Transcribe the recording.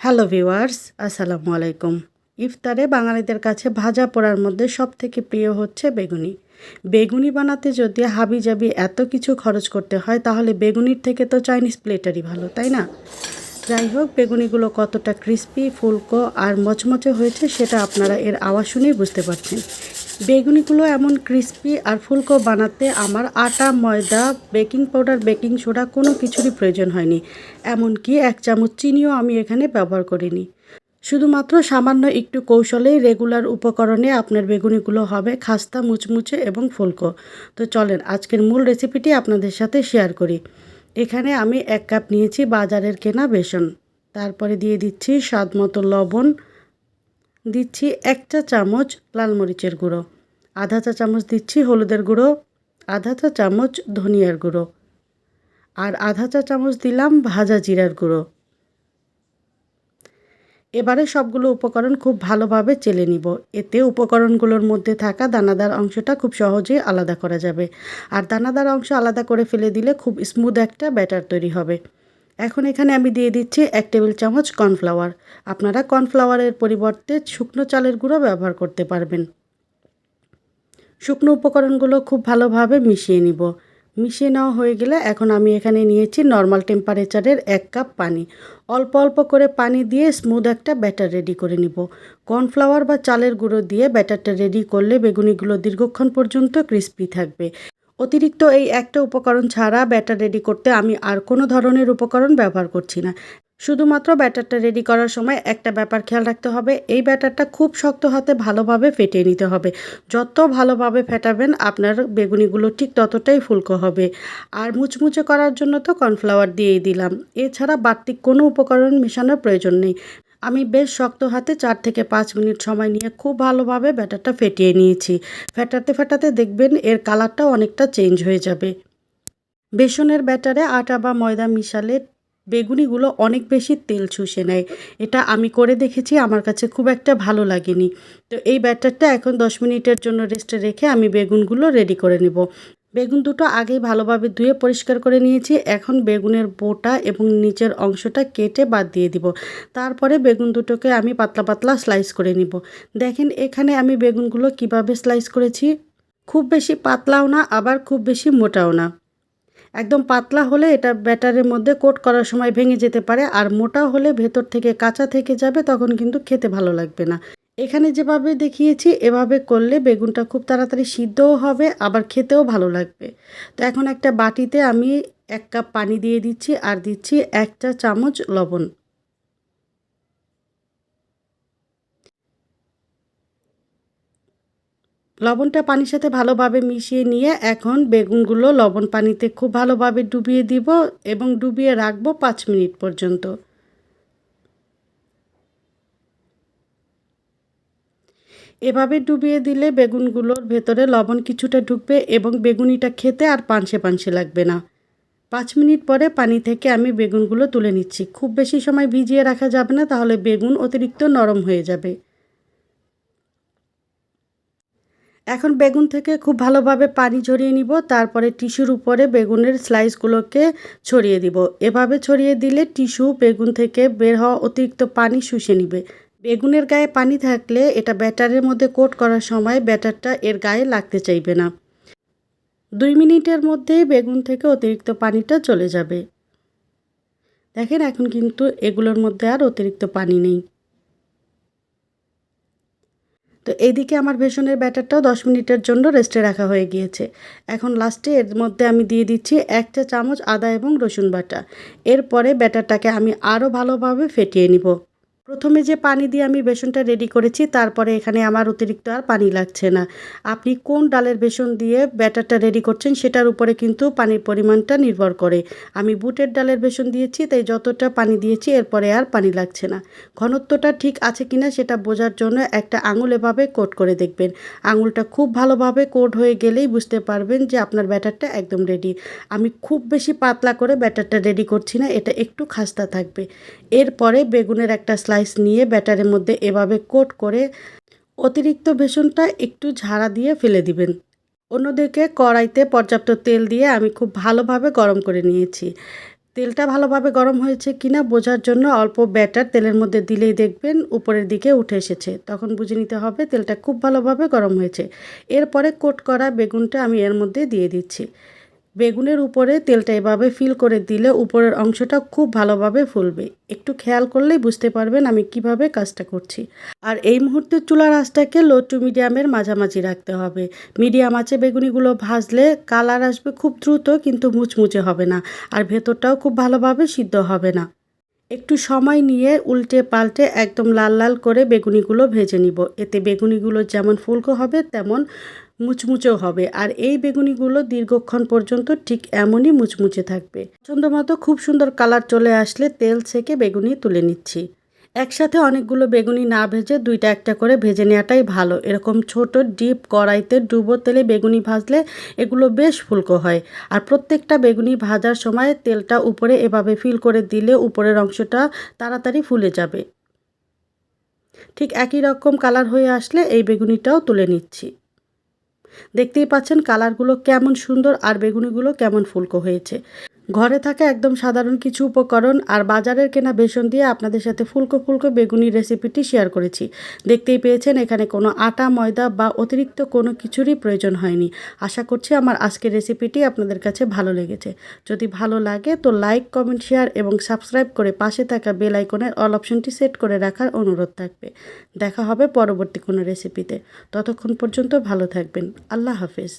Hello viewers, আসসালামু আলাইকুম। ইফতারে বাঙালিদের কাছে ভাজা পোড়ার মধ্যে সবথেকে প্রিয় হচ্ছে বেগুনি। বেগুনি বানাতে যদি হাবিজাবি এত কিছু খরচ করতে হয় তাহলে বেগুনির থেকে তো চাইনিজ প্লেটারই ভালো, তাই না? যাই হোক, বেগুনিগুলো কতটা ক্রিস্পি, ফুলকো আর মচমচে হয়েছে সেটা আপনারা এর আওয়াজ শুনেই বুঝতে পারছেন। বেগুনিগুলো এমন ক্রিস্পি আর ফুলকো বানাতে আমার আটা, ময়দা, বেকিং পাউডার, বেকিং সোডা কোনো কিছুরই প্রয়োজন হয়নি। এমনকি 1 চামচ চিনিও আমি এখানে ব্যবহার করিনি। শুধুমাত্র সামান্য একটু কৌশলেই রেগুলার উপকরণে আপনার বেগুনিগুলো হবে খাস্তা, মুচমুচে এবং ফুলকো। তো চলেন আজকের মূল রেসিপিটি আপনাদের সাথে শেয়ার করি। এখানে আমি 1 কাপ নিয়েছি বাজারের কেনা বেসন। তারপরে দিয়ে দিচ্ছি স্বাদমতো লবণ, দিচ্ছি 1 চা চামচ লাল মরিচের গুঁড়ো, আধা চা চামচ দিচ্ছি হলুদের গুঁড়ো, আধা চা চামচ ধনিয়ার গুঁড়ো আর আধা চা চামচ দিলাম ভাজা জিরার গুঁড়ো। এবারে সবগুলো উপকরণ খুব ভালোভাবে চেলে নিব। এতে উপকরণগুলোর মধ্যে থাকা দানাদার অংশটা খুব সহজেই আলাদা করা যাবে। আর দানাদার অংশ আলাদা করে ফেলে দিলে খুব স্মুথ একটা ব্যাটার তৈরি হবে। এখন এখানে আমি দিয়ে দিচ্ছি 1 টেবিল চামচ কর্নফ্লাওয়ার। আপনারা কর্নফ্লাওয়ারের পরিবর্তে শুকনো চালের গুঁড়ো ব্যবহার করতে পারবেন। শুকনো উপকরণগুলো খুব ভালোভাবে মিশিয়ে নিব। মিশিয়ে নেওয়া হয়ে গেলে এখন আমি এখানে নিয়েছি নর্মাল টেম্পারেচারের 1 কাপ পানি। অল্প অল্প করে পানি দিয়ে স্মুথ একটা ব্যাটার রেডি করে নিব। কর্নফ্লাওয়ার বা চালের গুঁড়ো দিয়ে ব্যাটারটা রেডি করলে বেগুনিগুলো দীর্ঘক্ষণ পর্যন্ত ক্রিস্পি থাকবে। অতিরিক্ত এই একটা উপকরণ ছাড়া ব্যাটার রেডি করতে আমি আর কোনো ধরনের উপকরণ ব্যবহার করছি না। শুধুমাত্র ব্যাটারটা রেডি করার সময় একটা ব্যাপার খেয়াল রাখতে হবে, এই ব্যাটারটা খুব শক্ত হাতে ভালোভাবে ফেটিয়ে নিতে হবে। যত ভালোভাবে ফেটাবেন আপনার বেগুনিগুলো ঠিক ততটাই ফুলকো হবে। আর মুচমুচে করার জন্য তো কর্নফ্লাওয়ার দিয়েই দিলাম। এছাড়া বাড়তি কোনো উপকরণ মেশানোর প্রয়োজন নেই। আমি বেশ শক্ত হাতে 4 থেকে 5 মিনিট সময় নিয়ে খুব ভালোভাবে ব্যাটারটা ফেটিয়ে নিয়েছি। ফেটাতে ফেটাতে দেখবেন এর কালারটাও অনেকটা চেঞ্জ হয়ে যাবে। বেসনের ব্যাটারে আটা বা ময়দা মিশালে বেগুনিগুলো অনেক বেশি তেল চুষে নেয়। এটা আমি করে দেখেছি, আমার কাছে খুব একটা ভালো লাগেনি। তো এই ব্যাটারটা এখন 10 মিনিটের জন্য রেস্টে রেখে আমি বেগুনগুলো রেডি করে নেব। বেগুন দুটো আগেই ভালোভাবে ধুয়ে পরিষ্কার করে নিয়েছি। এখন বেগুনের বোটা এবং নিচের অংশটা কেটে বাদ দিয়ে দিব। তারপরে বেগুন দুটোকে আমি পাতলা পাতলা স্লাইস করে নিব। দেখেন এখানে আমি বেগুনগুলো কিভাবে স্লাইস করেছি। খুব বেশি পাতলাও না, আবার খুব বেশি মোটাও না। একদম পাতলা হলে এটা ব্যাটারের মধ্যে কোট করার সময় ভেঙে যেতে পারে, আর মোটা হলে ভেতর থেকে কাঁচা থেকে যাবে, তখন কিন্তু খেতে ভালো লাগবে না। এখানে যেভাবে দেখিয়েছি এভাবে করলে বেগুনটা খুব তাড়াতাড়ি সিদ্ধও হবে, আবার খেতেও ভালো লাগবে। তো এখন একটা বাটিতে আমি 1 কাপ পানি দিয়ে দিচ্ছি আর দিচ্ছি 1 চা চামচ লবণ। লবণটা পানির সাথে ভালোভাবে মিশিয়ে নিয়ে এখন বেগুনগুলো লবণ পানিতে খুব ভালোভাবে ডুবিয়ে দিব এবং ডুবিয়ে রাখবো 5 মিনিট পর্যন্ত। এভাবে ডুবিয়ে দিলে বেগুনগুলোর ভেতরে লবণ কিছুটা ঢুকবে এবং বেগুনিটা খেতে আর পানসে পানসে লাগবে না। 5 মিনিট পরে পানি থেকে আমি বেগুনগুলো তুলে নিচ্ছি। খুব বেশি সময় ভিজিয়ে রাখা যাবে না, তাহলে বেগুন অতিরিক্ত নরম হয়ে যাবে। এখন বেগুন থেকে খুব ভালোভাবে পানি ঝরিয়ে নিব। তারপরে টিস্যুর উপরে বেগুনের স্লাইসগুলোকে ছড়িয়ে দিব। এভাবে ছড়িয়ে দিলে টিস্যু বেগুন থেকে বের হওয়া অতিরিক্ত পানি শুষে নিবে। বেগুনের গায়ে পানি থাকলে এটা ব্যাটারের মধ্যে কোট করার সময় ব্যাটারটা এর গায়ে লাগতে চাইবে না। 2 মিনিটের মধ্যেই বেগুন থেকে অতিরিক্ত পানিটা চলে যাবে। দেখেন এখন কিন্তু এগুলোর মধ্যে আর অতিরিক্ত পানি নেই। তো এইদিকে আমার বেসনের ব্যাটারটাও 10 মিনিটের জন্য রেস্টে রাখা হয়ে গিয়েছে। এখন লাস্টে এর মধ্যে আমি দিয়ে দিচ্ছি 1 চা চামচ আদা এবং রসুন বাটা। এরপরে ব্যাটারটাকে আমি আরও ভালোভাবে ফেটিয়ে নিব। প্রথমে যে পানি দিয়ে আমি বেসনটা রেডি করেছি, তারপরে এখানে আমার অতিরিক্ত আর পানি লাগছে না। আপনি কোন ডালের বেসন দিয়ে ব্যাটারটা রেডি করছেন সেটার উপরে কিন্তু পানির পরিমাণটা নির্ভর করে। আমি বুটের ডালের বেসন দিয়েছি, তাই যতটা পানি দিয়েছি এরপরে আর পানি লাগছে না। ঘনত্বটা ঠিক আছে কিনা সেটা বোঝার জন্য একটা আঙুল এভাবে কোট করে দেখবেন। আঙুলটা খুব ভালোভাবে কোট হয়ে গেলেই বুঝতে পারবেন যে আপনার ব্যাটারটা একদম রেডি। আমি খুব বেশি পাতলা করে ব্যাটারটা রেডি করছি না, এটা একটু খাস্তা থাকবে। এরপরে বেগুনের একটা স্লাইস নিয়ে ব্যাটারের মধ্যে এভাবে কোট করে অতিরিক্ত বেসনটা একটু ঝাড়া দিয়ে ফেলে দিবেন। অন্যদিকে কড়াইতে পর্যাপ্ত তেল দিয়ে আমি খুব ভালোভাবে গরম করে নিয়েছি। তেলটা ভালোভাবে গরম হয়েছে কিনা বোঝার জন্য অল্প ব্যাটার তেলের মধ্যে দিলেই দেখবেন উপরের দিকে উঠে এসেছে, তখন বুঝে নিতে হবে তেলটা খুব ভালোভাবে গরম হয়েছে। এরপরে কোট করা বেগুনটা আমি এর মধ্যে দিয়ে দিচ্ছি। বেগুনের উপরে তেলটা এভাবে ফিল করে দিলে উপরের অংশটা খুব ভালোভাবে ফুলবে। একটু খেয়াল করলেই বুঝতে পারবেন আমি কিভাবে কাজটা করছি। আর এই মুহূর্তে চুলার আঁচটাকে লো টু মিডিয়ামের মাঝামাঝি রাখতে হবে। মিডিয়াম আঁচে বেগুনিগুলো ভাজলে কালার আসবে খুব দ্রুত, কিন্তু মুচমুচে হবে না, আর ভেতরটাও খুব ভালোভাবে সিদ্ধ হবে না। একটু সময় নিয়ে উল্টে পাল্টে একদম লাল লাল করে বেগুনিগুলো ভেজে নিব। এতে বেগুনিগুলো যেমন ফুলকো হবে তেমন মুচমুচেও হবে, আর এই বেগুনিগুলো দীর্ঘক্ষণ পর্যন্ত ঠিক এমনই মুচমুচে থাকবে। পছন্দ মতো খুব সুন্দর কালার চলে আসলে তেল ছেঁকে বেগুনি তুলে নিচ্ছি। একসাথে অনেকগুলো বেগুনি না ভেজে দুইটা একটা করে ভেজে নেওয়াটাই ভালো। এরকম ছোট ডিপ কড়াইতে ডুবো তেলে বেগুনি ভাজলে এগুলো বেশ ফুলকো হয়। আর প্রত্যেকটা বেগুনি ভাজার সময় তেলটা উপরে এভাবে ফিল করে দিলে উপরের অংশটা তাড়াতাড়ি ফুলে যাবে। ঠিক একই রকম কালার হয়ে আসলে এই বেগুনিটাও তুলে নিচ্ছি। দেখতেই পাচ্ছেন কালারগুলো কেমন সুন্দর আর বেগুনিগুলো কেমন ফুলকো হয়েছে। ঘরে থাকা একদম সাধারণ কিছু উপকরণ আর বাজারের কেনা বেসন দিয়ে আপনাদের সাথে ফুলকো ফুলকো বেগুনির রেসিপিটি শেয়ার করেছি। দেখতেই পেয়েছেন এখানে কোনো আটা, ময়দা বা অতিরিক্ত কোনো কিছুরই প্রয়োজন হয়নি। আশা করছি আমার আজকের রেসিপিটি আপনাদের কাছে ভালো লেগেছে। যদি ভালো লাগে তো লাইক, কমেন্ট, শেয়ার এবং সাবস্ক্রাইব করে পাশে থাকা বেল আইকনের অল অপশনটি সেট করে রাখার অনুরোধ থাকবে। দেখা হবে পরবর্তী কোনো রেসিপিতে। ততক্ষণ পর্যন্ত ভালো থাকবেন। আল্লাহ হাফেজ।